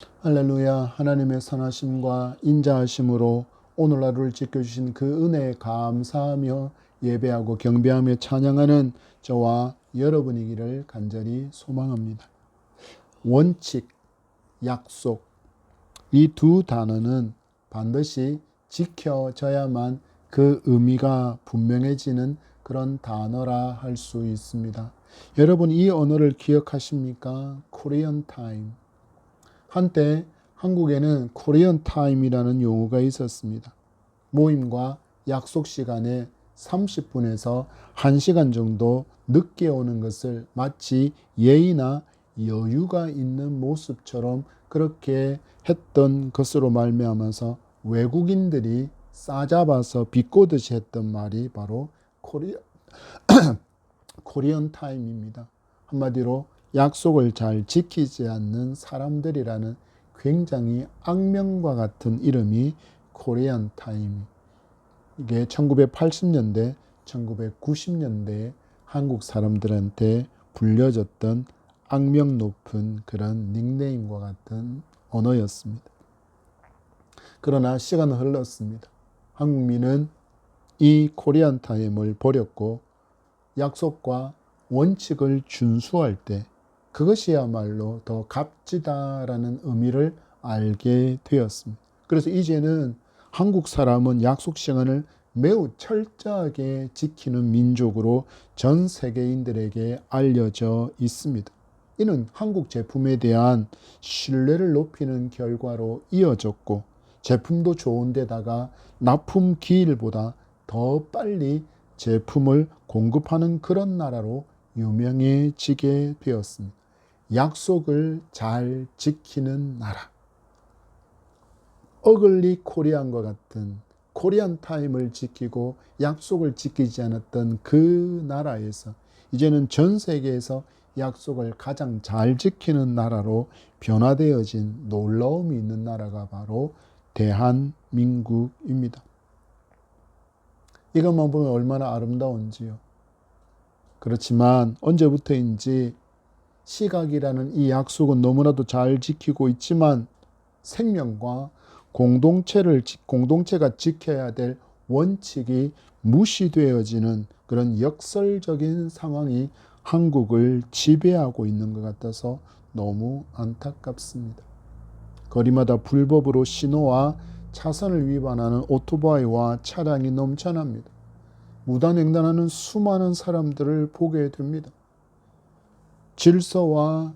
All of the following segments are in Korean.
할렐루야. 하나님의 선하심과 인자하심으로 오늘 하루를 지켜주신 그 은혜에 감사하며 예배하고 경배하며 찬양하는 저와 여러분이기를 간절히 소망합니다. 원칙, 약속, 이 두 단어는 반드시 지켜져야만 그 의미가 분명해지는 그런 단어라 할 수 있습니다. 여러분, 이 언어를 기억하십니까? 코리안 타임. 한때 한국에는 코리안 타임이라는 용어가 있었습니다. 모임과 약속 시간에 30분에서 1시간 정도 늦게 오는 것을 마치 예의나 여유가 있는 모습처럼 그렇게 했던 것으로 말미암아서 외국인들이 싸잡아서 비꼬듯이 했던 말이 바로 코리안 타임입니다. 한마디로 약속을 잘 지키지 않는 사람들이라는 굉장히 악명과 같은 이름이 코리안 타임. 이게 1980년대, 1990년대에 한국 사람들한테 불려졌던 악명 높은 그런 닉네임과 같은 언어였습니다. 그러나 시간은 흘렀습니다. 한국민은 이 코리안 타임을 버렸고 약속과 원칙을 준수할 때 그것이야말로 더 값지다라는 의미를 알게 되었습니다. 그래서 이제는 한국 사람은 약속 시간을 매우 철저하게 지키는 민족으로 전 세계인들에게 알려져 있습니다. 이는 한국 제품에 대한 신뢰를 높이는 결과로 이어졌고 제품도 좋은데다가 납품 기일보다 더 빨리 제품을 공급하는 그런 나라로 유명해지게 되었습니다. 약속을 잘 지키는 나라. 어글리 코리안과 같은 코리안 타임을 지키고 약속을 지키지 않았던 그 나라에서 이제는 전 세계에서 약속을 가장 잘 지키는 나라로 변화되어진 놀라움이 있는 나라가 바로 대한민국입니다. 이것만 보면 얼마나 아름다운지요. 그렇지만 언제부터인지 시각이라는 이 약속은 너무나도 잘 지키고 있지만 생명과 공동체가 지켜야 될 원칙이 무시되어지는 그런 역설적인 상황이 한국을 지배하고 있는 것 같아서 너무 안타깝습니다. 거리마다 불법으로 신호와 차선을 위반하는 오토바이와 차량이 넘쳐납니다. 무단횡단하는 수많은 사람들을 보게 됩니다. 질서와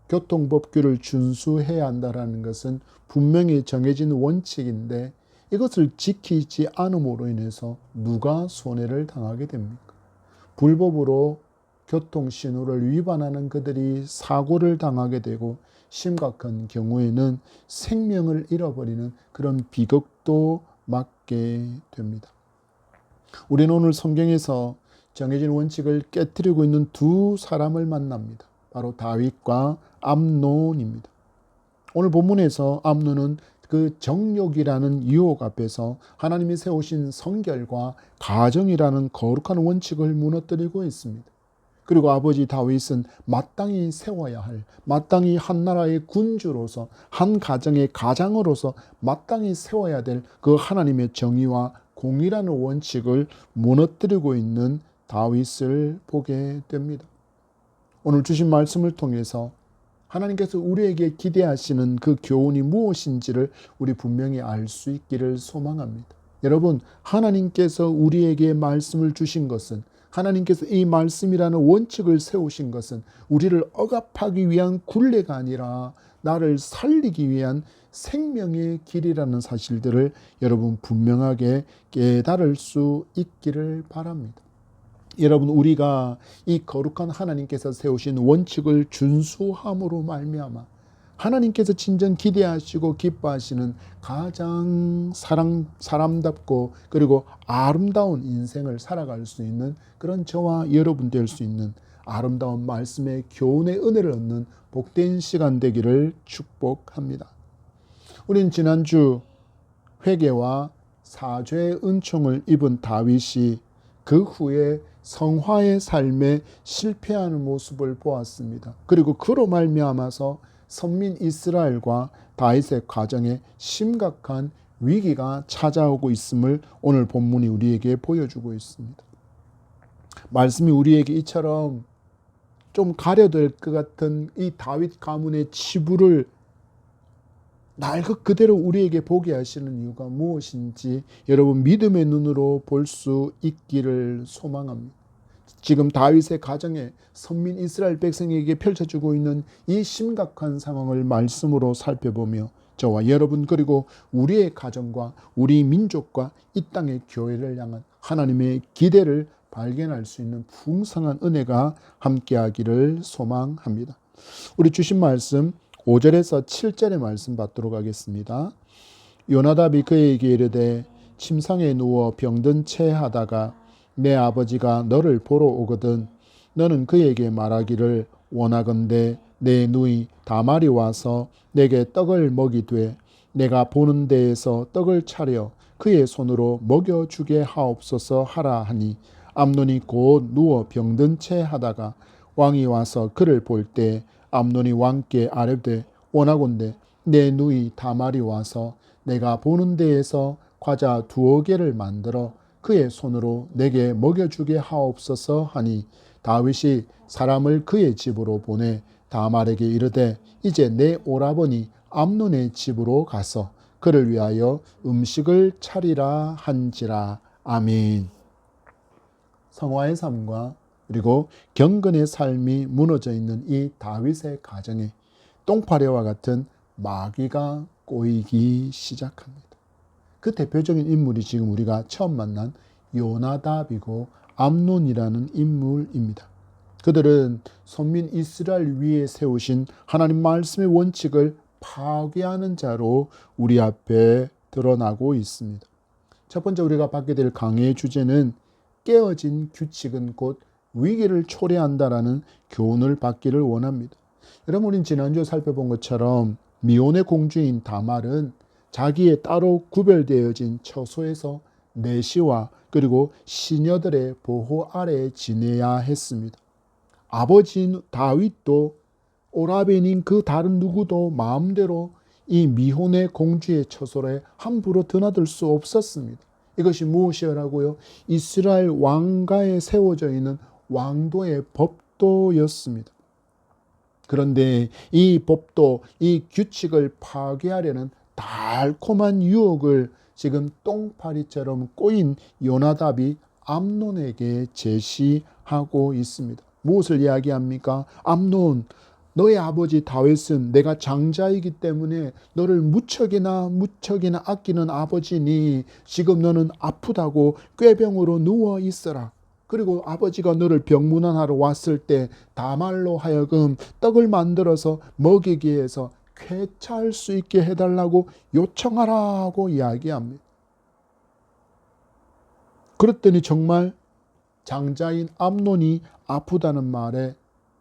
교통법규를 준수해야 한다는 것은 분명히 정해진 원칙인데 이것을 지키지 않음으로 인해서 누가 손해를 당하게 됩니까? 불법으로 교통신호를 위반하는 그들이 사고를 당하게 되고 심각한 경우에는 생명을 잃어버리는 그런 비극도 맞게 됩니다. 우리는 오늘 성경에서 정해진 원칙을 깨뜨리고 있는 두 사람을 만납니다. 바로 다윗과 암논입니다. 오늘 본문에서 암논은 그 정욕이라는 유혹 앞에서 하나님이 세우신 성결과 가정이라는 거룩한 원칙을 무너뜨리고 있습니다. 그리고 아버지 다윗은 마땅히 세워야 할, 마땅히 한 나라의 군주로서, 한 가정의 가장으로서 마땅히 세워야 될 그 하나님의 정의와 공의라는 원칙을 무너뜨리고 있는 다윗을 보게 됩니다. 오늘 주신 말씀을 통해서 하나님께서 우리에게 기대하시는 그 교훈이 무엇인지를 우리 분명히 알 수 있기를 소망합니다. 여러분, 하나님께서 우리에게 말씀을 주신 것은, 하나님께서 이 말씀이라는 원칙을 세우신 것은 우리를 억압하기 위한 굴레가 아니라 나를 살리기 위한 생명의 길이라는 사실들을 여러분 분명하게 깨달을 수 있기를 바랍니다. 여러분, 우리가 이 거룩한 하나님께서 세우신 원칙을 준수함으로 말미암아 하나님께서 진정 기대하시고 기뻐하시는 가장 사람답고 그리고 아름다운 인생을 살아갈 수 있는 그런 저와 여러분 될 수 있는 아름다운 말씀의 교훈의 은혜를 얻는 복된 시간 되기를 축복합니다. 우린 지난주 회개와 사죄의 은총을 입은 다윗이 그 후에 성화의 삶에 실패하는 모습을 보았습니다. 그리고 그로 말미암아서 선민 이스라엘과 다윗의 가정에 심각한 위기가 찾아오고 있음을 오늘 본문이 우리에게 보여주고 있습니다. 말씀이 우리에게 이처럼 좀 가려될 것 같은 이 다윗 가문의 치부를 날것 그대로 우리에게 보게 하시는 이유가 무엇인지 여러분 믿음의 눈으로 볼 수 있기를 소망합니다. 지금 다윗의 가정에 선민 이스라엘 백성에게 펼쳐지고 있는 이 심각한 상황을 말씀으로 살펴보며 저와 여러분 그리고 우리의 가정과 우리 민족과 이 땅의 교회를 향한 하나님의 기대를 발견할 수 있는 풍성한 은혜가 함께하기를 소망합니다. 우리 주신 말씀 5절에서 7절의 말씀 받도록 하겠습니다. 요나답이 그에게 이르되 침상에 누워 병든 채 하다가 내 아버지가 너를 보러 오거든 너는 그에게 말하기를 원하건대 내 누이 다말이 와서 내게 떡을 먹이되 내가 보는 데에서 떡을 차려 그의 손으로 먹여주게 하옵소서 하라 하니 암논이 곧 누워 병든 채 하다가 왕이 와서 그를 볼 때 암논이 왕께 아뢰되 원하건대 내 누이 다말이 와서 내가 보는 데에서 과자 2개를 만들어 그의 손으로 내게 먹여주게 하옵소서 하니 다윗이 사람을 그의 집으로 보내 다말에게 이르되 이제 내 오라버니 암논의 집으로 가서 그를 위하여 음식을 차리라 한지라. 아멘. 성화의 삶과 그리고 경건의 삶이 무너져 있는 이 다윗의 가정에 똥파래와 같은 마귀가 꼬이기 시작합니다. 그 대표적인 인물이 지금 우리가 처음 만난 요나답이고 암논이라는 인물입니다. 그들은 선민 이스라엘 위에 세우신 하나님 말씀의 원칙을 파괴하는 자로 우리 앞에 드러나고 있습니다. 첫 번째 우리가 받게 될 강해의 주제는 깨어진 규칙은 곧 위기를 초래한다라는 교훈을 받기를 원합니다. 여러분, 우린 지난주에 살펴본 것처럼 미혼의 공주인 다말은 자기의 따로 구별되어진 처소에서 내시와 그리고 시녀들의 보호 아래에 지내야 했습니다. 아버지인 다윗도 오라벤인 그 다른 누구도 마음대로 이 미혼의 공주의 처소에 함부로 드나들 수 없었습니다. 이것이 무엇이라고요? 이스라엘 왕가에 세워져 있는 왕도의 법도였습니다. 그런데 이 법도, 이 규칙을 파괴하려는 달콤한 유혹을 지금 똥파리처럼 꼬인 요나답이 암논에게 제시하고 있습니다. 무엇을 이야기합니까? 암논, 너의 아버지 다윗은 내가 장자이기 때문에 너를 무척이나 아끼는 아버지니 지금 너는 아프다고 꾀병으로 누워 있어라. 그리고 아버지가 너를 병문안하러 왔을 때 다말로 하여금 떡을 만들어서 먹이기 위해서 쾌차할 수 있게 해달라고 요청하라고 이야기합니다. 그랬더니 정말 장자인 암논이 아프다는 말에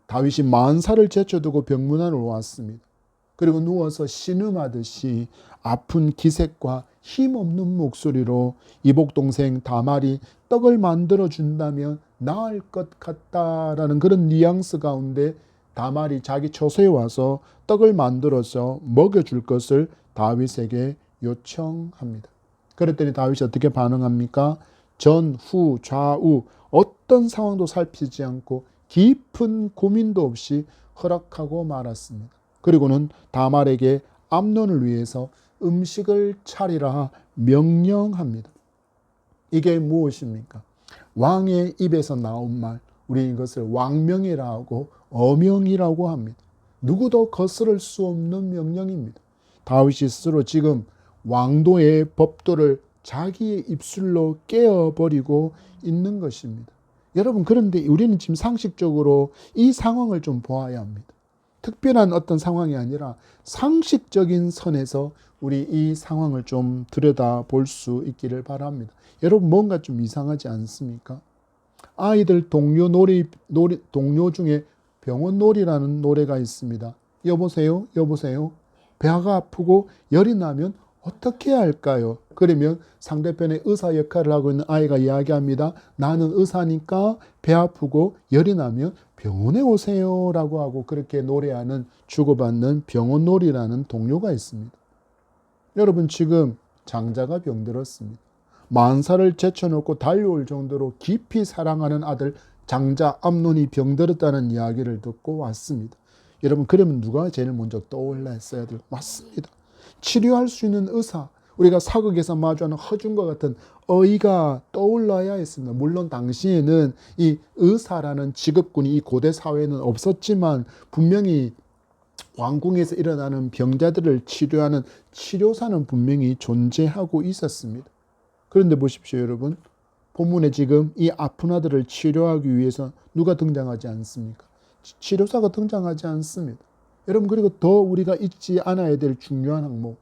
다윗이 만사를 제쳐두고 병문안으로 왔습니다. 그리고 누워서 신음하듯이 아픈 기색과 힘없는 목소리로 이복동생 다말이 떡을 만들어 준다면 나을 것 같다라는 그런 뉘앙스 가운데 다말이 자기 처소에 와서 떡을 만들어서 먹여줄 것을 다윗에게 요청합니다. 그랬더니 다윗이 어떻게 반응합니까? 전, 후, 좌우 어떤 상황도 살피지 않고 깊은 고민도 없이 허락하고 말았습니다. 그리고는 다말에게 암논을 위해서 음식을 차리라 명령합니다. 이게 무엇입니까? 왕의 입에서 나온 말, 우리 이것을 왕명이라고 어명이라고 합니다. 누구도 거스를 수 없는 명령입니다. 다윗이 스스로 지금 왕도의 법도를 자기의 입술로 깨어버리고 있는 것입니다. 여러분, 그런데 우리는 지금 상식적으로 이 상황을 좀 보아야 합니다. 특별한 어떤 상황이 아니라 상식적인 선에서 우리 이 상황을 좀 들여다볼 수 있기를 바랍니다. 여러분, 뭔가 좀 이상하지 않습니까? 아이들 동요 중에 병원놀이라는 노래가 있습니다. 여보세요, 여보세요. 배가 아프고 열이 나면 어떻게 해야 할까요? 그러면 상대편의 의사 역할을 하고 있는 아이가 이야기합니다. 나는 의사니까 배 아프고 열이 나면 병원에 오세요라고 하고 그렇게 노래하는 주고받는 병원놀이라는 동료가 있습니다. 여러분 지금 장자가 병들었습니다. 만사를 제쳐놓고 달려올 정도로 깊이 사랑하는 아들 장자 암논이 병들었다는 이야기를 듣고 왔습니다. 여러분 그러면 누가 제일 먼저 떠올라 했어야 될? 맞습니다. 치료할 수 있는 의사, 우리가 사극에서 마주하는 허준과 같은 의가 떠올라야 했습니다. 물론 당시에는 이 의사라는 직업군이 이 고대 사회에는 없었지만 분명히 왕궁에서 일어나는 병자들을 치료하는 치료사는 분명히 존재하고 있었습니다. 그런데 보십시오 여러분, 본문에 지금 이 아픈 아들을 치료하기 위해서 누가 등장하지 않습니까? 치료사가 등장하지 않습니다. 여러분 그리고 더 우리가 잊지 않아야 될 중요한 항목,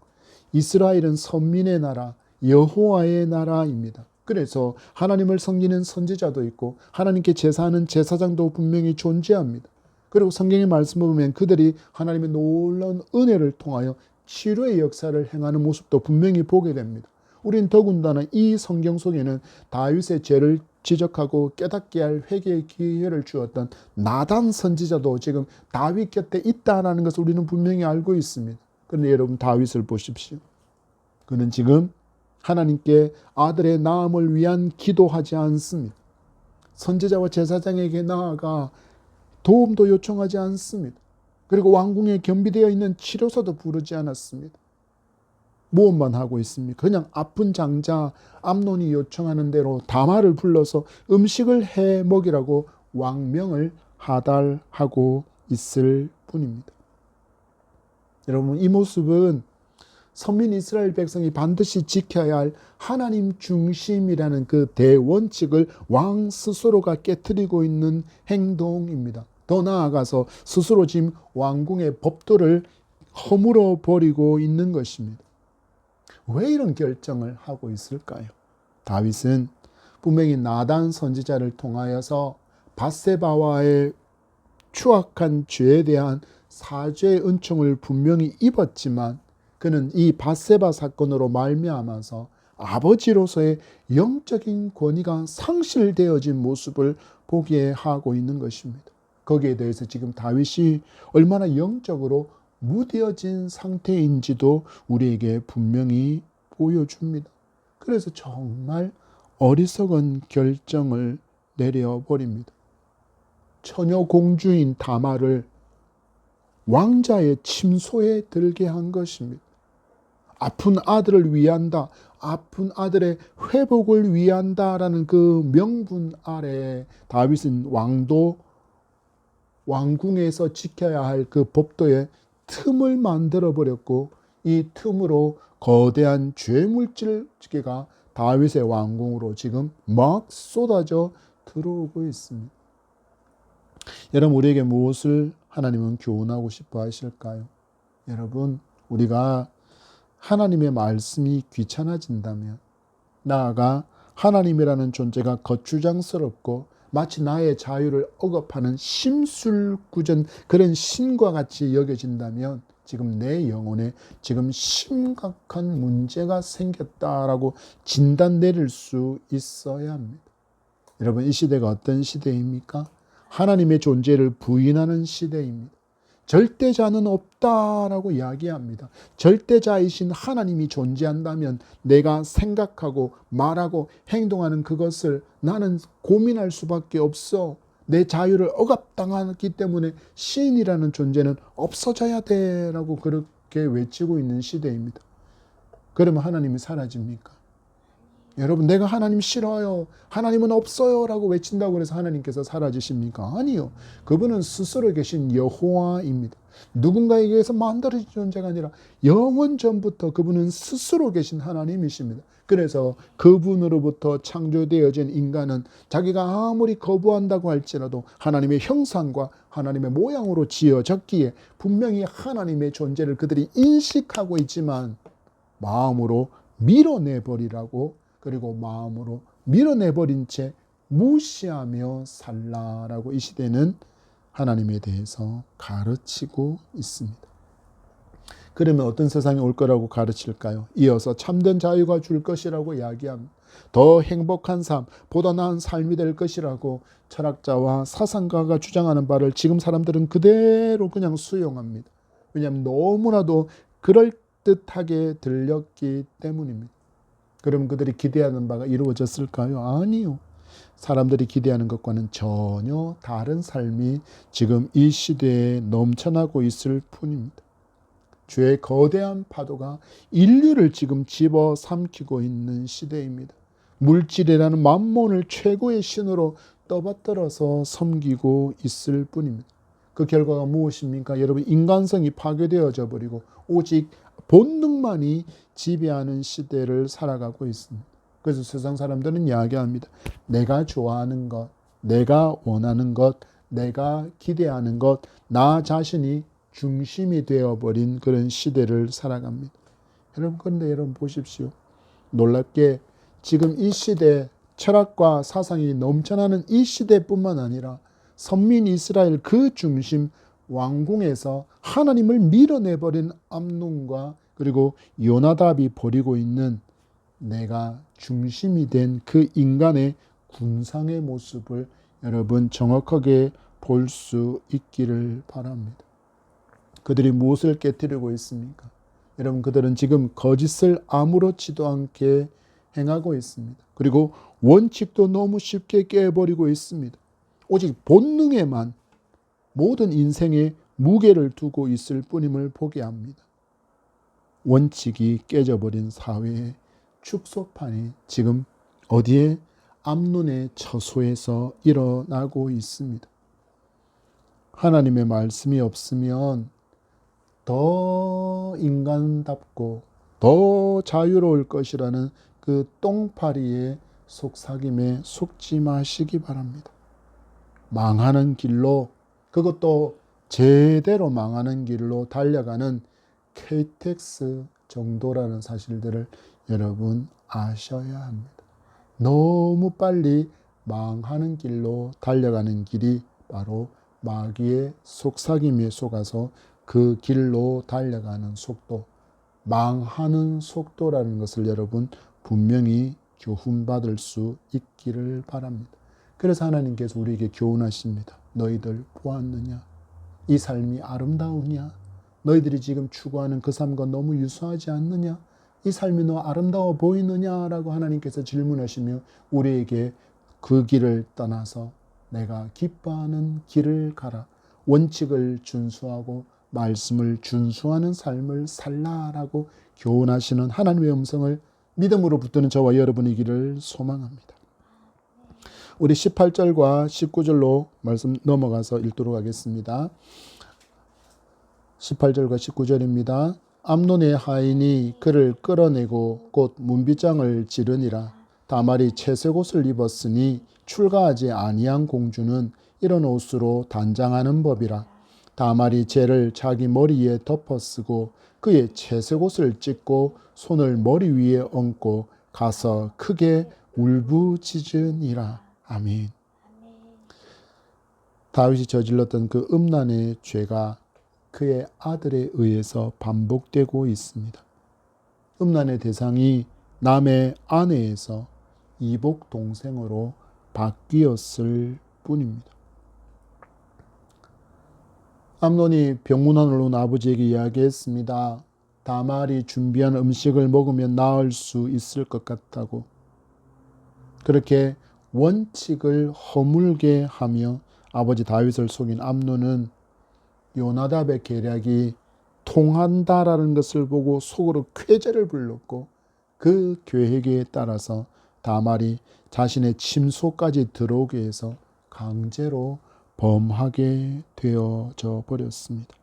이스라엘은 선민의 나라, 여호와의 나라입니다. 그래서 하나님을 섬기는 선지자도 있고 하나님께 제사하는 제사장도 분명히 존재합니다. 그리고 성경의 말씀을 보면 그들이 하나님의 놀라운 은혜를 통하여 치료의 역사를 행하는 모습도 분명히 보게 됩니다. 우린 더군다나 이 성경 속에는 다윗의 죄를 지적하고 깨닫게 할 회개의 기회를 주었던 나단 선지자도 지금 다윗 곁에 있다는 것을 우리는 분명히 알고 있습니다. 그런데 여러분 다윗을 보십시오. 그는 지금 하나님께 아들의 나음을 위한 기도하지 않습니다. 선지자와 제사장에게 나아가 도움도 요청하지 않습니다. 그리고 왕궁에 겸비되어 있는 치료사도 부르지 않았습니다. 무엇만 하고 있습니까? 그냥 아픈 장자 암논이 요청하는 대로 다말을 불러서 음식을 해 먹이라고 왕명을 하달하고 있을 뿐입니다. 여러분 이 모습은 선민 이스라엘 백성이 반드시 지켜야 할 하나님 중심이라는 그 대원칙을 왕 스스로가 깨트리고 있는 행동입니다. 더 나아가서 스스로 지금 왕궁의 법도를 허물어 버리고 있는 것입니다. 왜 이런 결정을 하고 있을까요? 다윗은 분명히 나단 선지자를 통하여서 밧세바와의 추악한 죄에 대한 사죄의 은총을 분명히 입었지만 그는 이 밧세바 사건으로 말미암아서 아버지로서의 영적인 권위가 상실되어진 모습을 보게 하고 있는 것입니다. 거기에 대해서 지금 다윗이 얼마나 영적으로 무뎌진 상태인지도 우리에게 분명히 보여줍니다. 그래서 정말 어리석은 결정을 내려버립니다. 처녀 공주인 다말을 왕자의 침소에 들게 한 것입니다. 아픈 아들을 위한다, 아픈 아들의 회복을 위한다라는 그 명분 아래 다윗은 왕궁에서 지켜야 할 그 법도에 틈을 만들어 버렸고 이 틈으로 거대한 죄물질계가 다윗의 왕궁으로 지금 막 쏟아져 들어오고 있습니다. 여러분 우리에게 무엇을 하나님은 교훈하고 싶어 하실까요? 여러분 우리가 하나님의 말씀이 귀찮아진다면 나아가 하나님이라는 존재가 거추장스럽고 마치 나의 자유를 억압하는 심술꾸전 그런 신과 같이 여겨진다면 지금 내 영혼에 지금 심각한 문제가 생겼다라고 진단 내릴 수 있어야 합니다. 여러분 이 시대가 어떤 시대입니까? 하나님의 존재를 부인하는 시대입니다. 절대자는 없다라고 이야기합니다. 절대자이신 하나님이 존재한다면 내가 생각하고 말하고 행동하는 그것을 나는 고민할 수밖에 없어. 내 자유를 억압당하기 때문에 신이라는 존재는 없어져야 돼라고 그렇게 외치고 있는 시대입니다. 그러면 하나님이 사라집니까? 여러분 내가 하나님 싫어요, 하나님은 없어요 라고 외친다고 해서 하나님께서 사라지십니까? 아니요. 그분은 스스로 계신 여호와입니다. 누군가에 의해서 만들어진 존재가 아니라 영원 전부터 그분은 스스로 계신 하나님이십니다. 그래서 그분으로부터 창조되어진 인간은 자기가 아무리 거부한다고 할지라도 하나님의 형상과 하나님의 모양으로 지어졌기에 분명히 하나님의 존재를 그들이 인식하고 있지만 마음으로 밀어내버리라고, 그리고 마음으로 밀어내버린 채 무시하며 살라라고 이 시대는 하나님에 대해서 가르치고 있습니다. 그러면 어떤 세상이 올 거라고 가르칠까요? 이어서 참된 자유가 줄 것이라고 이야기합니다. 더 행복한 삶, 보다 나은 삶이 될 것이라고 철학자와 사상가가 주장하는 바를 지금 사람들은 그대로 그냥 수용합니다. 왜냐하면 너무나도 그럴듯하게 들렸기 때문입니다. 그럼 그들이 기대하는 바가 이루어졌을까요? 아니요. 사람들이 기대하는 것과는 전혀 다른 삶이 지금 이 시대에 넘쳐나고 있을 뿐입니다. 죄의 거대한 파도가 인류를 지금 집어삼키고 있는 시대입니다. 물질이라는 만몬을 최고의 신으로 떠받들어서 섬기고 있을 뿐입니다. 그 결과가 무엇입니까? 여러분, 인간성이 파괴되어져 버리고 오직 본능만이 지배하는 시대를 살아가고 있습니다. 그래서 세상 사람들은 이야기합니다. 내가 좋아하는 것, 내가 원하는 것, 내가 기대하는 것, 나 자신이 중심이 되어버린 그런 시대를 살아갑니다. 여러분, 그런데 여러분 보십시오. 놀랍게 지금 이 시대, 철학과 사상이 넘쳐나는 이 시대뿐만 아니라 선민 이스라엘 그 중심 왕궁에서 하나님을 밀어내버린 암논과 그리고 요나답이 벌이고 있는 내가 중심이 된 그 인간의 군상의 모습을 여러분 정확하게 볼 수 있기를 바랍니다. 그들이 무엇을 깨뜨리고 있습니까? 여러분, 그들은 지금 거짓을 아무렇지도 않게 행하고 있습니다. 그리고 원칙도 너무 쉽게 깨버리고 있습니다. 오직 본능에만 모든 인생의 무게를 두고 있을 뿐임을 보게 합니다. 원칙이 깨져버린 사회의 축소판이 지금 어디에? 암논의 처소에서 일어나고 있습니다. 하나님의 말씀이 없으면 더 인간답고 더 자유로울 것이라는 그 똥파리의 속삭임에 속지 마시기 바랍니다. 망하는 길로, 그것도 제대로 망하는 길로 달려가는 KTX 정도라는 사실들을 여러분 아셔야 합니다. 너무 빨리 망하는 길로 달려가는 길이 바로 마귀의 속삭임에 속아서 그 길로 달려가는 속도, 망하는 속도라는 것을 여러분 분명히 교훈받을 수 있기를 바랍니다. 그래서 하나님께서 우리에게 교훈하십니다. 너희들 보았느냐? 이 삶이 아름다우냐? 너희들이 지금 추구하는 그 삶과 너무 유사하지 않느냐? 이 삶이 너 아름다워 보이느냐라고 하나님께서 질문하시며 우리에게 그 길을 떠나서 내가 기뻐하는 길을 가라. 원칙을 준수하고 말씀을 준수하는 삶을 살라라고 교훈하시는 하나님의 음성을 믿음으로 붙드는 저와 여러분이기를 소망합니다. 우리 18절과 19절로 말씀 넘어가서 읽도록 하겠습니다. 18절과 19절입니다. 암논의 하인이 그를 끌어내고 곧 문빗장을 지르니라. 다말이 채색옷을 입었으니 출가하지 아니한 공주는 이런 옷으로 단장하는 법이라. 다말이 재를 자기 머리에 덮어쓰고 그의 채색옷을 찢고 손을 머리 위에 얹고 가서 크게 울부짖으니라. 아멘. 다윗이 저질렀던 그 음란의 죄가 그의 아들에 의해서 반복되고 있습니다. 음란의 대상이 남의 아내에서 이복 동생으로 바뀌었을 뿐입니다. 암논이 병문안으로 온 아버지에게 이야기했습니다. 다말이 준비한 음식을 먹으면 나을 수 있을 것 같다고. 그렇게 원칙을 허물게 하며 아버지 다윗을 속인 암논은 요나답의 계략이 통한다라는 것을 보고 속으로 쾌재를 불렀고 그 계획에 따라서 다말이 자신의 침소까지 들어오게 해서 강제로 범하게 되어져 버렸습니다.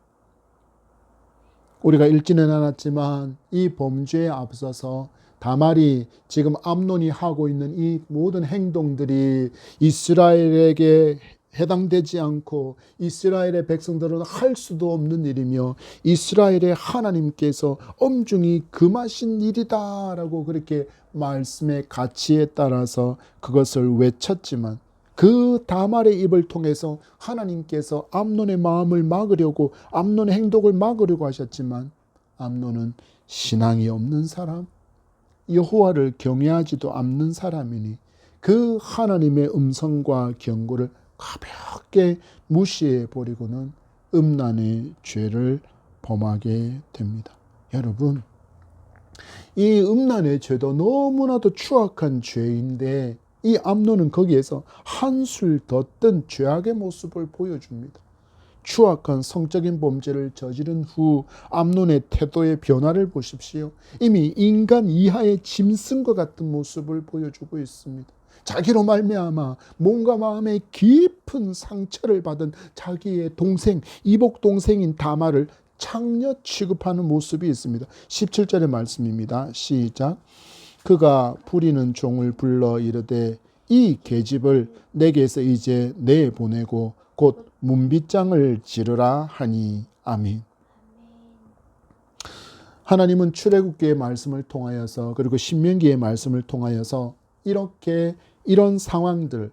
우리가 읽지는 않았지만 이 범죄에 앞서서 다말이 지금 암논이 하고 있는 이 모든 행동들이 이스라엘에게 해당되지 않고 이스라엘의 백성들은 할 수도 없는 일이며 이스라엘의 하나님께서 엄중히 금하신 일이다라고 그렇게 말씀의 가치에 따라서 그것을 외쳤지만 그 다말의 입을 통해서 하나님께서 암논의 마음을 막으려고 암논의 행동을 막으려고 하셨지만 암논은 신앙이 없는 사람, 여호와를 경외하지도 않는 사람이니 그 하나님의 음성과 경고를 가볍게 무시해 버리고는 음란의 죄를 범하게 됩니다. 여러분, 이 음란의 죄도 너무나도 추악한 죄인데 이 암논은 거기에서 한술 더 뜬 죄악의 모습을 보여줍니다. 추악한 성적인 범죄를 저지른 후 암논의 태도의 변화를 보십시오. 이미 인간 이하의 짐승과 같은 모습을 보여주고 있습니다. 자기로 말미암아 몸과 마음에 깊은 상처를 받은 자기의 동생, 이복 동생인 다말을 창녀 취급하는 모습이 있습니다. 17절의 말씀입니다. 시작. 그가 부리는 종을 불러 이르되 이 계집을 내게서 이제 내보내고 곧 문빗장을 지르라 하니. 아멘. 하나님은 출애굽기의 말씀을 통하여서 그리고 신명기의 말씀을 통하여서 이렇게 이런 상황들,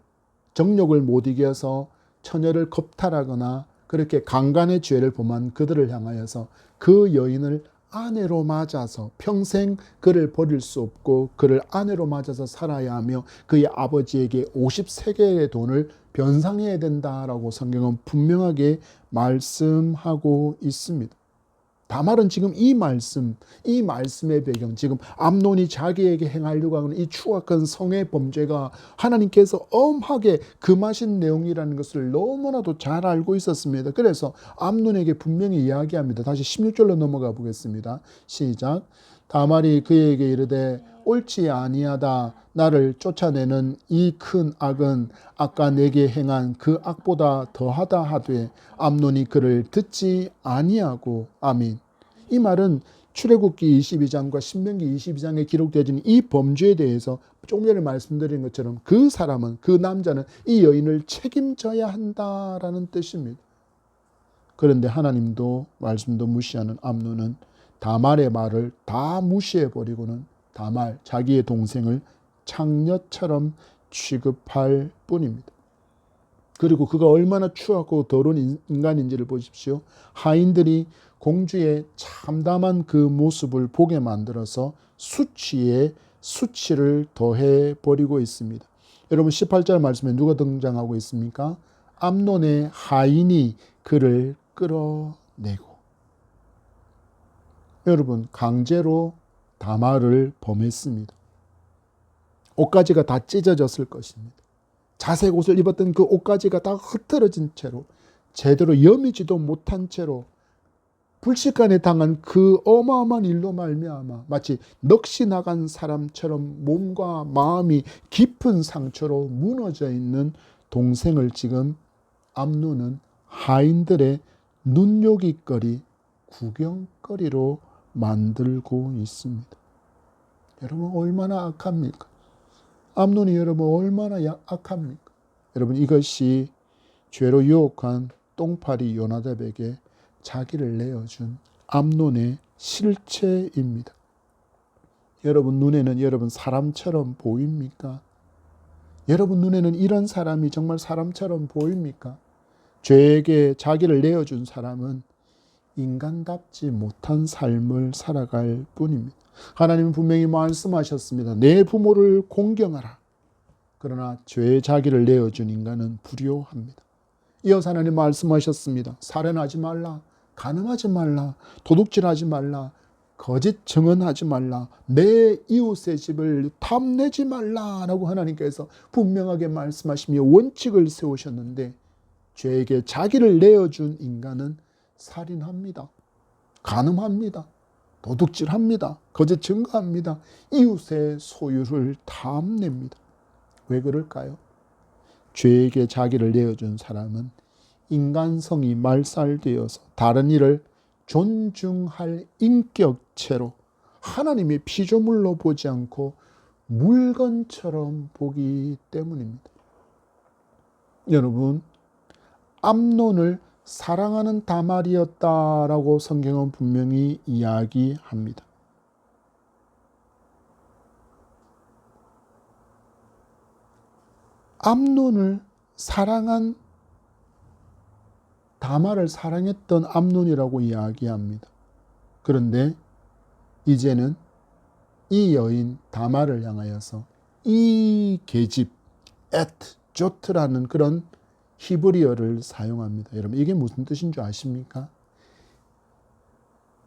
정욕을 못 이겨서 처녀를 겁탈하거나 그렇게 강간의 죄를 범한 그들을 향하여서 그 여인을 아내로 맞아서 평생 그를 버릴 수 없고 그를 아내로 맞아서 살아야 하며 그의 아버지에게 50세겔의 돈을 변상해야 된다라고 성경은 분명하게 말씀하고 있습니다. 다말은 지금 이 말씀의 배경, 지금 암논이 자기에게 행하려고 하는 이 추악한 성의 범죄가 하나님께서 엄하게 금하신 내용이라는 것을 너무나도 잘 알고 있었습니다. 그래서 암논에게 분명히 이야기합니다. 다시 16절로 넘어가 보겠습니다. 시작. 다말이 그에게 이르되 옳지 아니하다. 나를 쫓아내는 이 큰 악은 아까 내게 행한 그 악보다 더하다 하되 암논이 그를 듣지 아니하고. 아멘. 이 말은 출애굽기 22장과 신명기 22장에 기록되어진 이 범죄에 대해서 조금 전에 말씀드린 것처럼 그 사람은, 그 남자는 이 여인을 책임져야 한다라는 뜻입니다. 그런데 하나님도 말씀도 무시하는 암논은 다말의 말을 다 무시해버리고는 다말, 자기의 동생을 창녀처럼 취급할 뿐입니다. 그리고 그가 얼마나 추하고 더러운 인간인지를 보십시오. 하인들이 공주의 참담한 그 모습을 보게 만들어서 수치에 수치를 더해버리고 있습니다. 여러분 18절 말씀에 누가 등장하고 있습니까? 암논의 하인이 그를 끌어내고. 여러분 강제로 다말을 범했습니다. 옷가지가 다 찢어졌을 것입니다. 자색 옷을 입었던 그 옷가지가 다 흩어진 채로 제대로 여미지도 못한 채로 불식간에 당한 그 어마어마한 일로 말미암아 마치 넋이 나간 사람처럼 몸과 마음이 깊은 상처로 무너져 있는 동생을 지금 암논은 하인들의 눈요깃거리, 구경거리로 만들고 있습니다. 여러분 얼마나 악합니까? 암논이 여러분 얼마나 악합니까? 여러분 이것이 죄로 유혹한 똥파리 요나답에게 자기를 내어준 암논의 실체입니다. 여러분 눈에는 여러분 사람처럼 보입니까? 여러분 눈에는 이런 사람이 정말 사람처럼 보입니까? 죄에게 자기를 내어준 사람은 인간답지 못한 삶을 살아갈 뿐입니다. 하나님은 분명히 말씀하셨습니다. 내 부모를 공경하라. 그러나 죄에 자기를 내어준 인간은 불효합니다. 이어서 하나님 말씀하셨습니다. 살인하지 말라. 간음하지 말라. 도둑질하지 말라. 거짓 증언하지 말라. 내 이웃의 집을 탐내지 말라라고 하나님께서 분명하게 말씀하시며 원칙을 세우셨는데 죄에게 자기를 내어준 인간은 살인합니다. 간음합니다. 도둑질합니다. 거짓 증거합니다. 이웃의 소유를 탐냅니다. 왜 그럴까요? 죄에게 자기를 내어준 사람은 인간성이 말살되어서 다른 이를 존중할 인격체로 하나님의 피조물로 보지 않고 물건처럼 보기 때문입니다. 여러분, 암논을 사랑하는 다말이었다라고 성경은 분명히 이야기합니다. 암논을 사랑한 다말을 사랑했던 암논이라고 이야기합니다. 그런데 이제는 이 여인 다말을 향하여서 이 계집 앳조트라는 그런 히브리어를 사용합니다. 여러분 이게 무슨 뜻인 줄 아십니까?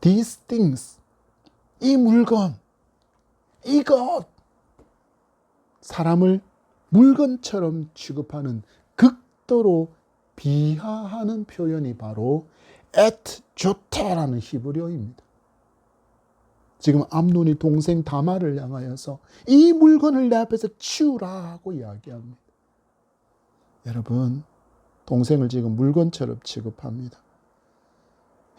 These things, 이 물건, 이것, 사람을 물건처럼 취급하는 극도로 비하하는 표현이 바로 앳조타라는 히브리어입니다. 지금 암논이 동생 다말을 향하여서 이 물건을 내 앞에서 치우라고 이야기합니다. 여러분, 동생을 지금 물건처럼 취급합니다.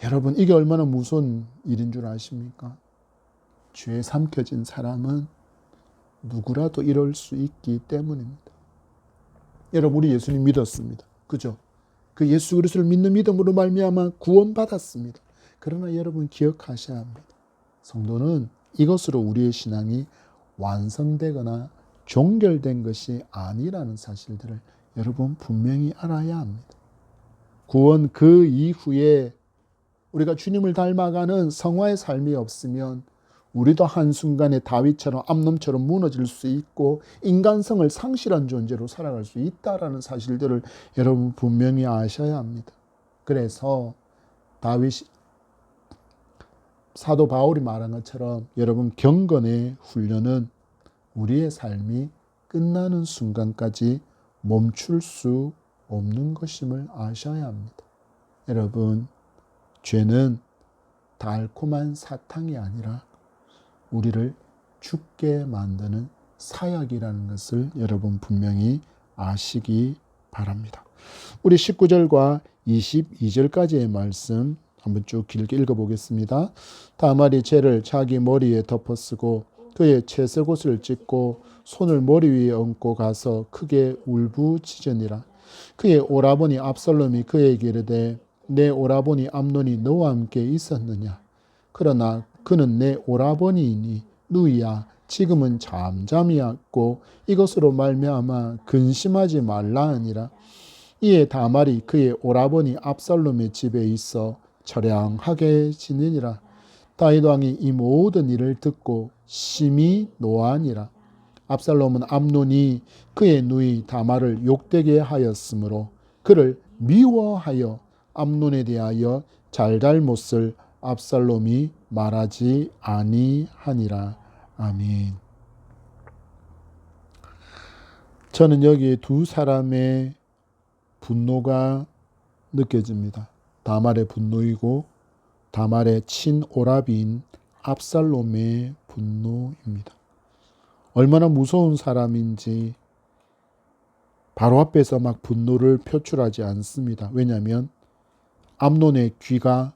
여러분, 이게 얼마나 무서운 일인 줄 아십니까? 죄에 삼켜진 사람은 누구라도 이럴 수 있기 때문입니다. 여러분, 우리 예수님 믿었습니다. 그죠? 그 예수 그리스도를 믿는 믿음으로 말미암아 구원받았습니다. 그러나 여러분 기억하셔야 합니다. 성도는 이것으로 우리의 신앙이 완성되거나 종결된 것이 아니라는 사실들을 여러분 분명히 알아야 합니다. 구원 그 이후에 우리가 주님을 닮아가는 성화의 삶이 없으면 우리도 한순간에 다윗처럼 암놈처럼 무너질 수 있고 인간성을 상실한 존재로 살아갈 수 있다라는 사실들을 여러분 분명히 아셔야 합니다. 그래서 다윗이 사도 바울이 말한 것처럼 여러분 경건의 훈련은 우리의 삶이 끝나는 순간까지 멈출 수 없는 것임을 아셔야 합니다. 여러분, 죄는 달콤한 사탕이 아니라 우리를 죽게 만드는 사약이라는 것을 여러분 분명히 아시기 바랍니다. 우리 19절과 22절까지의 말씀 한번 쭉 길게 읽어보겠습니다. 다말이 죄를 자기 머리에 덮어쓰고 그의 채색옷을 찢고 손을 머리 위에 얹고 가서 크게 울부짖으니라. 그의 오라버니 압살롬이 그에게 이르되 내 오라버니 암논이 너와 함께 있었느냐? 그러나 그는 내 오라버니이니 누이야 지금은 잠잠이었고 이것으로 말미암아 근심하지 말라 하니라. 이에 다말이 그의 오라버니 압살롬의 집에 있어 처량하게 지내니라. 다윗 왕이 이 모든 일을 듣고 심히 노하니라. 압살롬은 암논이 그의 누이 다말을 욕되게 하였으므로 그를 미워하여 암논에 대하여 잘잘못을 압살롬이 말하지 아니하니라. 아멘. 저는 여기에 두 사람의 분노가 느껴집니다. 다말의 분노이고 다말의 친오라비인 압살롬의 분노입니다. 얼마나 무서운 사람인지 바로 앞에서 막 분노를 표출하지 않습니다. 왜냐하면 암논의 귀가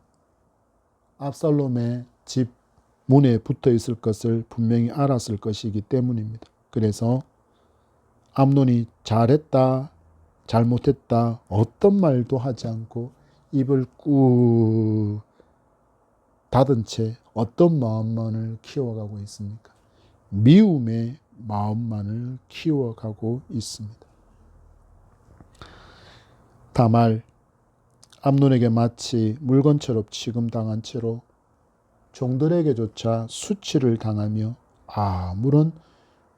압살롬의 집 문에 붙어 있을 것을 분명히 알았을 것이기 때문입니다. 그래서 암논이 잘했다, 잘못했다 어떤 말도 하지 않고 입을 꾹 닫은 채 어떤 마음만을 키워가고 있습니까? 미움의 마음만을 키워가고 있습니다. 다말, 암논에게 마치 물건처럼 취급당한 채로 종들에게조차 수치를 당하며 아무런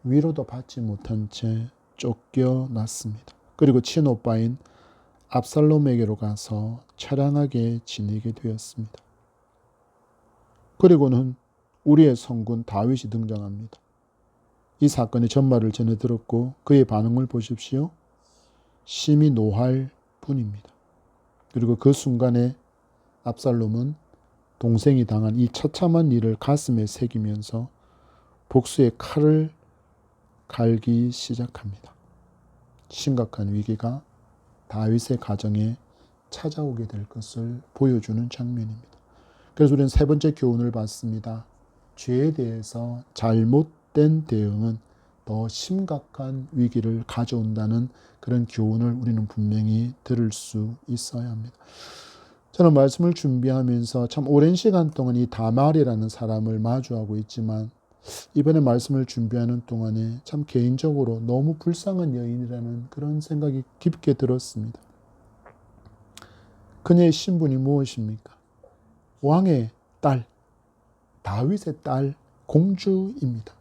위로도 받지 못한 채 쫓겨났습니다. 그리고 친오빠인 압살롬에게로 가서 처량하게 지내게 되었습니다. 그리고는 우리의 성군 다윗이 등장합니다. 이 사건의 전말을 전해 들었고 그의 반응을 보십시오. 심히 노할 뿐입니다. 그리고 그 순간에 압살롬은 동생이 당한 이 처참한 일을 가슴에 새기면서 복수의 칼을 갈기 시작합니다. 심각한 위기가 다윗의 가정에 찾아오게 될 것을 보여주는 장면입니다. 그래서 우리는 세 번째 교훈을 받습니다. 죄에 대해서 잘못된 대응은 더 심각한 위기를 가져온다는 그런 교훈을 우리는 분명히 들을 수 있어야 합니다. 저는 말씀을 준비하면서 참 오랜 시간 동안 이 다말이라는 사람을 마주하고 있지만 이번에 말씀을 준비하는 동안에 참 개인적으로 너무 불쌍한 여인이라는 그런 생각이 깊게 들었습니다. 그녀의 신분이 무엇입니까? 왕의 딸, 다윗의 딸 공주입니다.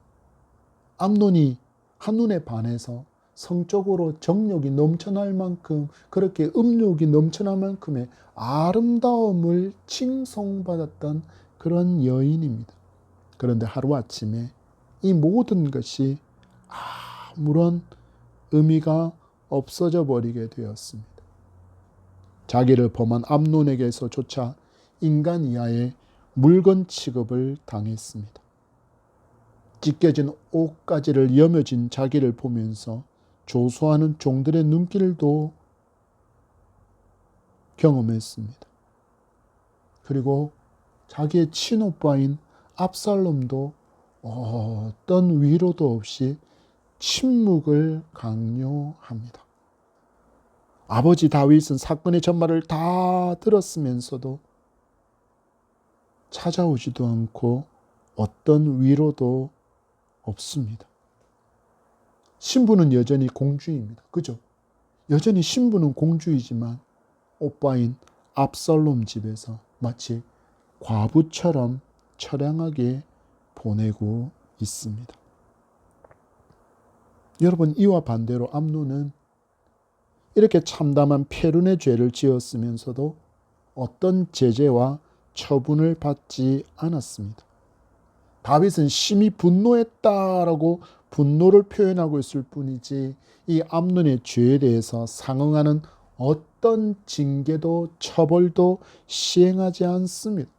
암논이 한눈에 반해서 성적으로 정욕이 넘쳐날 만큼, 그렇게 음욕이 넘쳐날 만큼의 아름다움을 칭송받았던 그런 여인입니다. 그런데 하루아침에 이 모든 것이 아무런 의미가 없어져 버리게 되었습니다. 자기를 범한 암논에게서조차 인간 이하의 물건 취급을 당했습니다. 찢겨진 옷가지를 여며진 자기를 보면서 조소하는 종들의 눈길도 경험했습니다. 그리고 자기의 친오빠인 압살롬도 어떤 위로도 없이 침묵을 강요합니다. 아버지 다윗은 사건의 전말을 다 들었으면서도 찾아오지도 않고 어떤 위로도 없습니다. 신부는 여전히 공주입니다. 그죠? 여전히 신부는 공주이지만 오빠인 압살롬 집에서 마치 과부처럼 처량하게 보내고 있습니다. 여러분, 이와 반대로 암논은 이렇게 참담한 패륜의 죄를 지었으면서도 어떤 제재와 처분을 받지 않았습니다. 다윗은 심히 분노했다라고 분노를 표현하고 있을 뿐이지 이 암논의 죄에 대해서 상응하는 어떤 징계도 처벌도 시행하지 않습니다.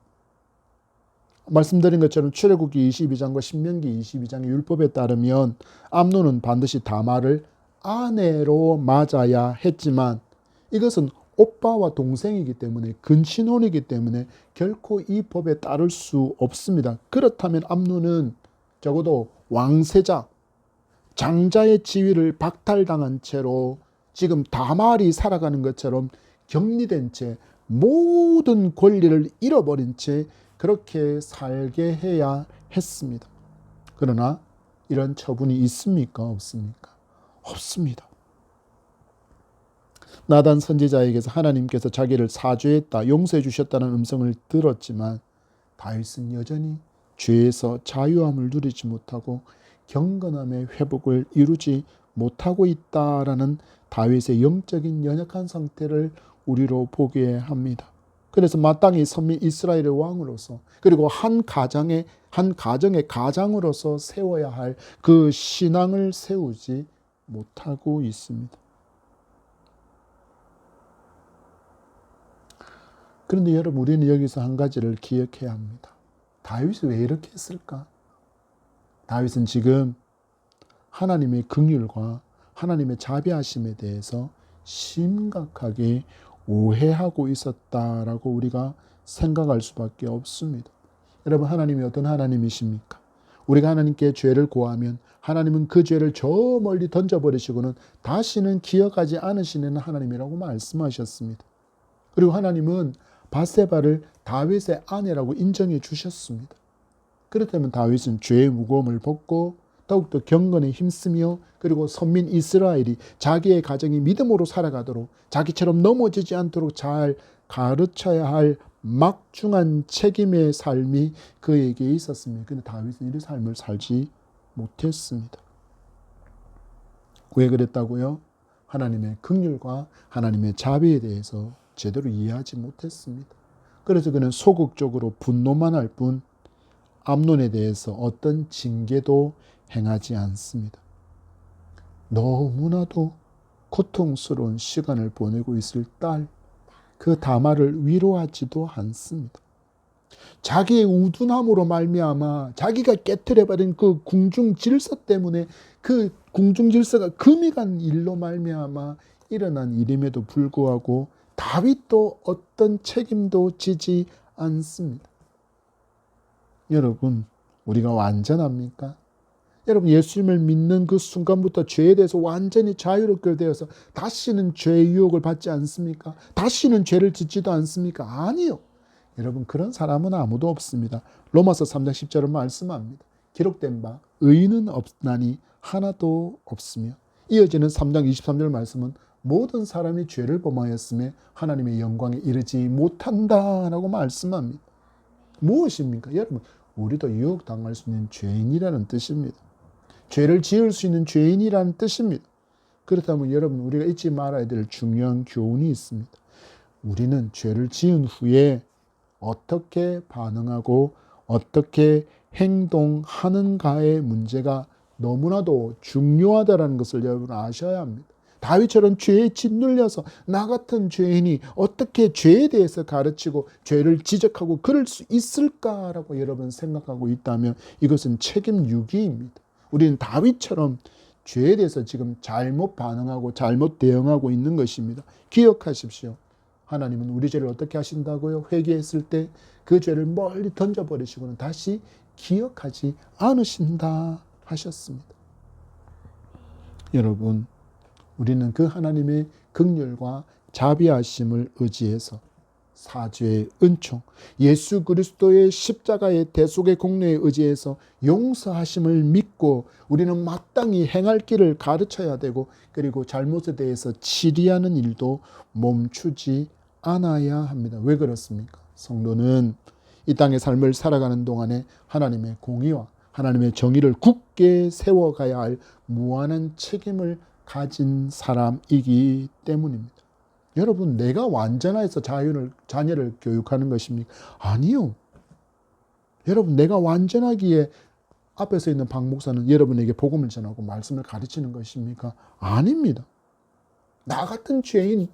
말씀드린 것처럼 출애굽기 22장과 신명기 22장의 율법에 따르면 암논은 반드시 다말을 아내로 맞아야 했지만 이것은 오빠와 동생이기 때문에 근친혼이기 때문에 결코 이 법에 따를 수 없습니다. 그렇다면 암논은 적어도 왕세자, 장자의 지위를 박탈당한 채로 지금 다말이 살아가는 것처럼 격리된 채 모든 권리를 잃어버린 채 그렇게 살게 해야 했습니다. 그러나 이런 처분이 있습니까? 없습니까? 없습니다. 나단 선지자에게서 하나님께서 자기를 사죄했다, 용서해 주셨다는 음성을 들었지만 다윗은 여전히 죄에서 자유함을 누리지 못하고 경건함의 회복을 이루지 못하고 있다라는 다윗의 영적인 연약한 상태를 우리로 보게 합니다. 그래서 마땅히 선민 이스라엘의 왕으로서 그리고 한 가정의 가장으로서 세워야 할 그 신앙을 세우지 못하고 있습니다. 그런데 여러분, 우리는 여기서 한 가지를 기억해야 합니다. 다윗이 왜 이렇게 했을까? 다윗은 지금 하나님의 긍휼과 하나님의 자비하심에 대해서 심각하게 오해하고 있었다라고 우리가 생각할 수밖에 없습니다. 여러분, 하나님이 어떤 하나님이십니까? 우리가 하나님께 죄를 고하면 하나님은 그 죄를 저 멀리 던져버리시고는 다시는 기억하지 않으시는 하나님이라고 말씀하셨습니다. 그리고 하나님은 밧세바를 다윗의 아내라고 인정해 주셨습니다. 그렇다면 다윗은 죄의 무거움을 벗고 더욱더 경건에 힘쓰며 그리고 선민 이스라엘이 자기의 가정이 믿음으로 살아가도록 자기처럼 넘어지지 않도록 잘 가르쳐야 할 막중한 책임의 삶이 그에게 있었습니다. 그런데 다윗은 이 삶을 살지 못했습니다. 왜 그랬다고요? 하나님의 긍휼과 하나님의 자비에 대해서 제대로 이해하지 못했습니다. 그래서 그는 소극적으로 분노만 할 뿐 암논에 대해서 어떤 징계도 행하지 않습니다. 너무나도 고통스러운 시간을 보내고 있을 딸, 그 다말을 위로하지도 않습니다. 자기의 우둔함으로 말미암아 자기가 깨트려버린 그 궁중 질서 때문에 그 궁중 질서가 금이 간 일로 말미암아 일어난 일임에도 불구하고 다윗도 어떤 책임도 지지 않습니다. 여러분, 우리가 완전합니까? 여러분, 예수님을 믿는 그 순간부터 죄에 대해서 완전히 자유롭게 되어서 다시는 죄의 유혹을 받지 않습니까? 다시는 죄를 짓지도 않습니까? 아니요. 여러분, 그런 사람은 아무도 없습니다. 로마서 3장 10절은 말씀합니다. 기록된 바 의인은 없나니 하나도 없으며, 이어지는 3장 23절 말씀은 모든 사람이 죄를 범하였음에 하나님의 영광에 이르지 못한다라고 말씀합니다. 무엇입니까? 여러분, 우리도 유혹당할 수 있는 죄인이라는 뜻입니다. 죄를 지을 수 있는 죄인이라는 뜻입니다. 그렇다면 여러분, 우리가 잊지 말아야 될 중요한 교훈이 있습니다. 우리는 죄를 지은 후에 어떻게 반응하고 어떻게 행동하는가의 문제가 너무나도 중요하다는 것을 여러분 아셔야 합니다. 다윗처럼 죄에 짓눌려서 나 같은 죄인이 어떻게 죄에 대해서 가르치고 죄를 지적하고 그럴 수 있을까라고 여러분 생각하고 있다면 이것은 책임 유기입니다. 우리는 다윗처럼 죄에 대해서 지금 잘못 반응하고 잘못 대응하고 있는 것입니다. 기억하십시오. 하나님은 우리 죄를 어떻게 하신다고요? 회개했을 때 그 죄를 멀리 던져버리시고는 다시 기억하지 않으신다 하셨습니다. 여러분, 우리는 그 하나님의 긍휼과 자비하심을 의지해서 사죄의 은총, 예수 그리스도의 십자가의 대속의 공로에 의지해서 용서하심을 믿고 우리는 마땅히 행할 길을 가르쳐야 되고, 그리고 잘못에 대해서 치리하는 일도 멈추지 않아야 합니다. 왜 그렇습니까? 성도는 이 땅의 삶을 살아가는 동안에 하나님의 공의와 하나님의 정의를 굳게 세워가야 할 무한한 책임을 가진 사람이기 때문입니다. 여러분, 내가 완전해서 자녀를 교육하는 것입니까? 아니요. 여러분, 내가 완전하기에 앞에 서 있는 박 목사는 여러분에게 복음을 전하고 말씀을 가르치는 것입니까? 아닙니다. 나 같은 죄인,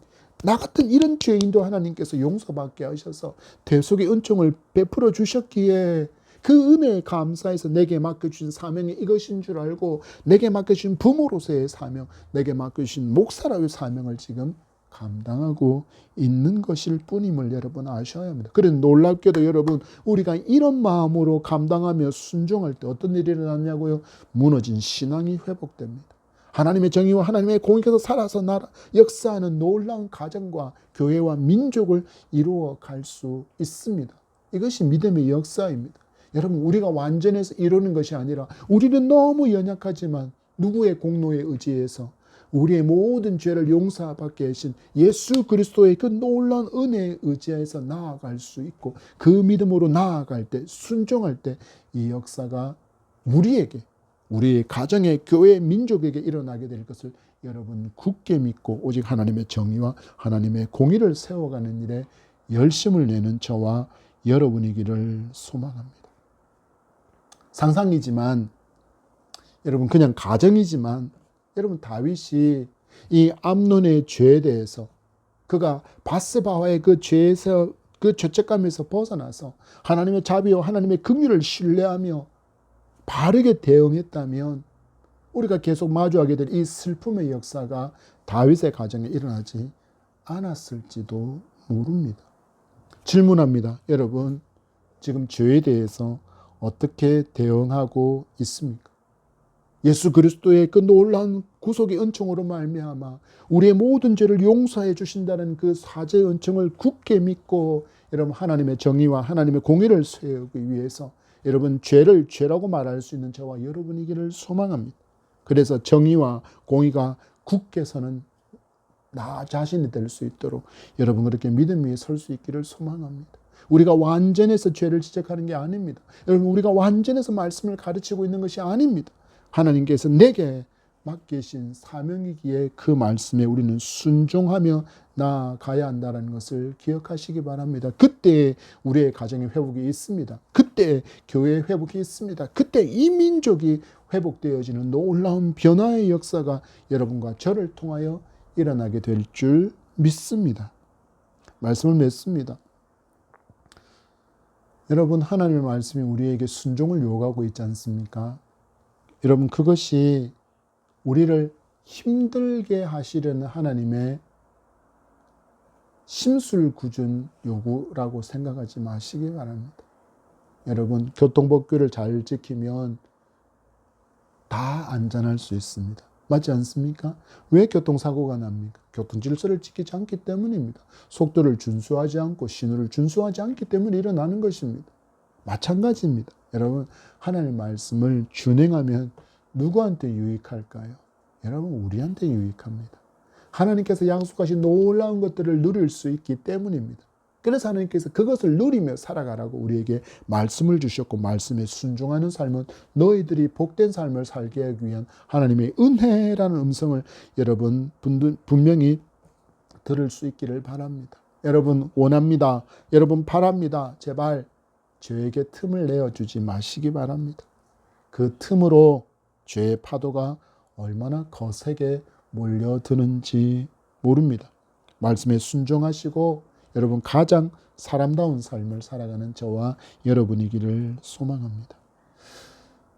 나 같은 이런 죄인도 하나님께서 용서받게 하셔서 대속의 은총을 베풀어 주셨기에 그 은혜에 감사해서 내게 맡겨주신 사명이 이것인 줄 알고, 내게 맡겨주신 부모로서의 사명, 내게 맡겨주신 목사라의 사명을 지금 감당하고 있는 것일 뿐임을 여러분 아셔야 합니다. 그런데 놀랍게도 여러분, 우리가 이런 마음으로 감당하며 순종할 때 어떤 일이 일어났냐고요? 무너진 신앙이 회복됩니다. 하나님의 정의와 하나님의 공의께서 살아서 역사하는 놀라운 가정과 교회와 민족을 이루어 갈 수 있습니다. 이것이 믿음의 역사입니다. 여러분, 우리가 완전해서 이루는 것이 아니라 우리는 너무 연약하지만 누구의 공로에 의지해서 우리의 모든 죄를 용서받게 하신 예수 그리스도의 그 놀라운 은혜에 의지해서 나아갈 수 있고, 그 믿음으로 나아갈 때, 순종할 때 이 역사가 우리에게, 우리의 가정에, 교회, 민족에게 일어나게 될 것을 여러분 굳게 믿고 오직 하나님의 정의와 하나님의 공의를 세워가는 일에 열심을 내는 저와 여러분이기를 소망합니다. 상상이지만, 여러분 그냥 가정이지만, 여러분 다윗이 이 암논의 죄에 대해서, 그가 바스바와의 그 죄에서, 그 죄책감에서 벗어나서 하나님의 자비와 하나님의 긍휼을 신뢰하며 바르게 대응했다면 우리가 계속 마주하게 될 이 슬픔의 역사가 다윗의 가정에 일어나지 않았을지도 모릅니다. 질문합니다. 여러분, 지금 죄에 대해서 어떻게 대응하고 있습니까? 예수 그리스도의 그 놀라운 구속의 은총으로 말미암아 우리의 모든 죄를 용서해 주신다는 그 사죄의 은총을 굳게 믿고, 여러분 하나님의 정의와 하나님의 공의를 세우기 위해서 여러분 죄를 죄라고 말할 수 있는 저와 여러분이기를 소망합니다. 그래서 정의와 공의가 굳게 서는 나 자신이 될 수 있도록 여러분 그렇게 믿음 위에 설 수 있기를 소망합니다. 우리가 완전해서 죄를 지적하는 게 아닙니다. 여러분, 우리가 완전해서 말씀을 가르치고 있는 것이 아닙니다. 하나님께서 내게 맡기신 사명이기에 그 말씀에 우리는 순종하며 나아가야 한다는 것을 기억하시기 바랍니다. 그때 우리의 가정의 회복이 있습니다. 그때 교회의 회복이 있습니다. 그때 이 민족이 회복되어지는 놀라운 변화의 역사가 여러분과 저를 통하여 일어나게 될 줄 믿습니다. 말씀을 맺습니다. 여러분, 하나님의 말씀이 우리에게 순종을 요구하고 있지 않습니까? 여러분, 그것이 우리를 힘들게 하시려는 하나님의 심술궂은 요구라고 생각하지 마시기 바랍니다. 여러분, 교통법규를 잘 지키면 다 안전할 수 있습니다. 맞지 않습니까? 왜 교통사고가 납니까? 교통질서를 지키지 않기 때문입니다. 속도를 준수하지 않고 신호를 준수하지 않기 때문에 일어나는 것입니다. 마찬가지입니다. 여러분, 하나님의 말씀을 준행하면 누구한테 유익할까요? 여러분, 우리한테 유익합니다. 하나님께서 약속하신 놀라운 것들을 누릴 수 있기 때문입니다. 그래서 하나님께서 그것을 누리며 살아가라고 우리에게 말씀을 주셨고, 말씀에 순종하는 삶은 너희들이 복된 삶을 살게 하기 위한 하나님의 은혜라는 음성을 여러분 분명히 들을 수 있기를 바랍니다. 여러분 원합니다. 여러분 바랍니다. 제발 죄에게 틈을 내어주지 마시기 바랍니다. 그 틈으로 죄의 파도가 얼마나 거세게 몰려드는지 모릅니다. 말씀에 순종하시고 여러분 가장 사람다운 삶을 살아가는 저와 여러분이기를 소망합니다.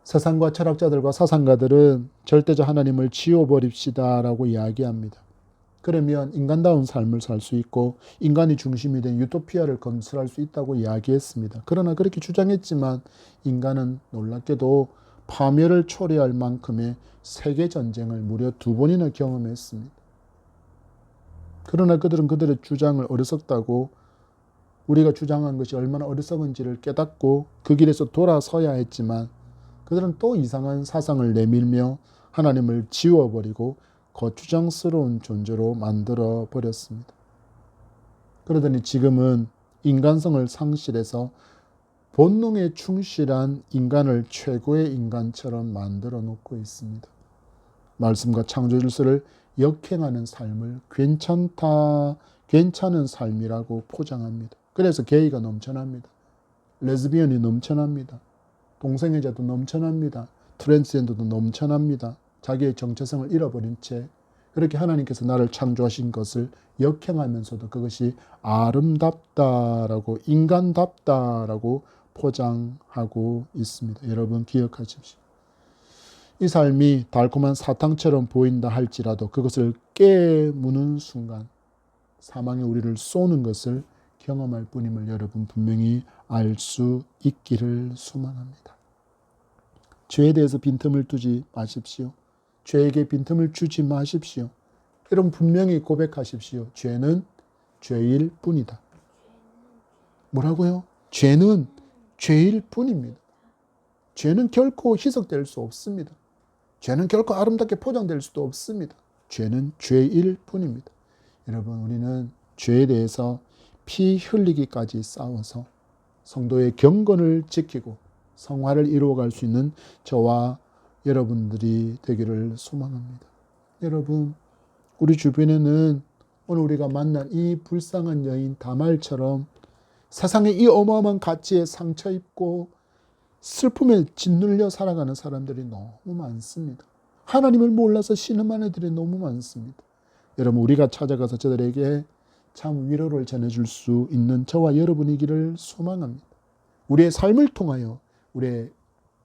세상과 철학자들과 사상가들은 절대적 하나님을 지워버립시다 라고 이야기합니다. 그러면 인간다운 삶을 살 수 있고 인간이 중심이 된 유토피아를 건설할 수 있다고 이야기했습니다. 그러나 그렇게 주장했지만 인간은 놀랍게도 파멸을 초래할 만큼의 세계전쟁을 무려 2번이나 경험했습니다. 그러나 그들은 그들의 주장을 어리석다고, 우리가 주장한 것이 얼마나 어리석은지를 깨닫고 그 길에서 돌아서야 했지만 그들은 또 이상한 사상을 내밀며 하나님을 지워버리고 거추장스러운 존재로 만들어 버렸습니다. 그러더니 지금은 인간성을 상실해서 본능에 충실한 인간을 최고의 인간처럼 만들어 놓고 있습니다. 말씀과 창조 질서를 역행하는 삶을 괜찮은 삶이라고 포장합니다. 그래서 게이가 넘쳐납니다. 레즈비언이 넘쳐납니다. 동성애자도 넘쳐납니다. 트랜스젠더도 넘쳐납니다. 자기의 정체성을 잃어버린 채 그렇게 하나님께서 나를 창조하신 것을 역행하면서도 그것이 아름답다라고, 인간답다라고 포장하고 있습니다. 여러분 기억하십시오. 이 삶이 달콤한 사탕처럼 보인다 할지라도 그것을 깨무는 순간 사망이 우리를 쏘는 것을 경험할 뿐임을 여러분 분명히 알 수 있기를 소망합니다. 죄에 대해서 빈틈을 두지 마십시오. 죄에게 빈틈을 주지 마십시오. 여러분 분명히 고백하십시오. 죄는 죄일 뿐이다. 뭐라고요? 죄는 죄일 뿐입니다. 죄는 결코 희석될 수 없습니다. 죄는 결코 아름답게 포장될 수도 없습니다. 죄는 죄일 뿐입니다. 여러분 우리는 죄에 대해서 피 흘리기까지 싸워서 성도의 경건을 지키고 성화를 이루어갈 수 있는 저와 여러분들이 되기를 소망합니다. 여러분 우리 주변에는 오늘 우리가 만난 이 불쌍한 여인 다말처럼 세상에 이 어마어마한 가치에 상처 입고 슬픔에 짓눌려 살아가는 사람들이 너무 많습니다. 하나님을 몰라서 신음하는 애들이 너무 많습니다. 여러분 우리가 찾아가서 저들에게 참 위로를 전해줄 수 있는 저와 여러분이기를 소망합니다. 우리의 삶을 통하여, 우리의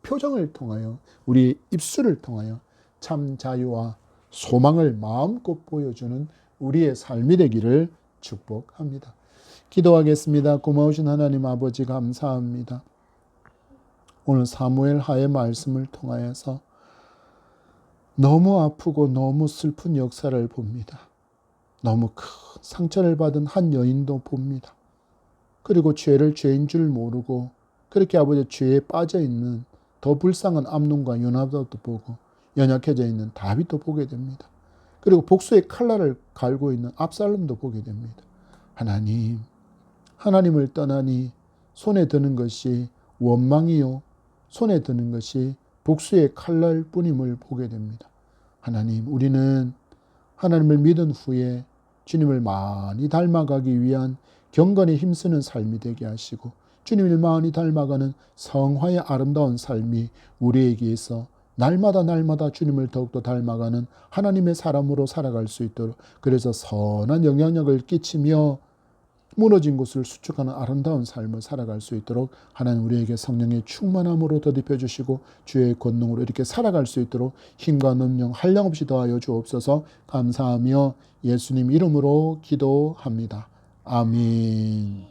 표정을 통하여, 우리의 입술을 통하여 참 자유와 소망을 마음껏 보여주는 우리의 삶이 되기를 축복합니다. 기도하겠습니다. 고마우신 하나님 아버지 감사합니다. 오늘 사무엘 하의 말씀을 통하여서 너무 아프고 너무 슬픈 역사를 봅니다. 너무 큰 상처를 받은 한 여인도 봅니다. 그리고 죄를 죄인 줄 모르고 그렇게 아버지 죄에 빠져 있는 더 불쌍한 암논과 요나단도 보고 연약해져 있는 다윗도 보게 됩니다. 그리고 복수의 칼날을 갈고 있는 압살롬도 보게 됩니다. 하나님, 하나님을 떠나니 손에 드는 것이 원망이요 손에 드는 것이 복수의 칼날 뿐임을 보게 됩니다. 하나님, 우리는 하나님을 믿은 후에 주님을 많이 닮아가기 위한 경건에 힘쓰는 삶이 되게 하시고 주님을 많이 닮아가는 성화의 아름다운 삶이 우리에게서 날마다 주님을 더욱더 닮아가는 하나님의 사람으로 살아갈 수 있도록, 그래서 선한 영향력을 끼치며 무너진 곳을 수축하는 아름다운 삶을 살아갈 수 있도록 하나님 우리에게 성령의 충만함으로 더딥혀 주시고 주의 권능으로 이렇게 살아갈 수 있도록 힘과 능력 한량없이 더하여 주옵소서. 감사하며 예수님 이름으로 기도합니다. 아멘.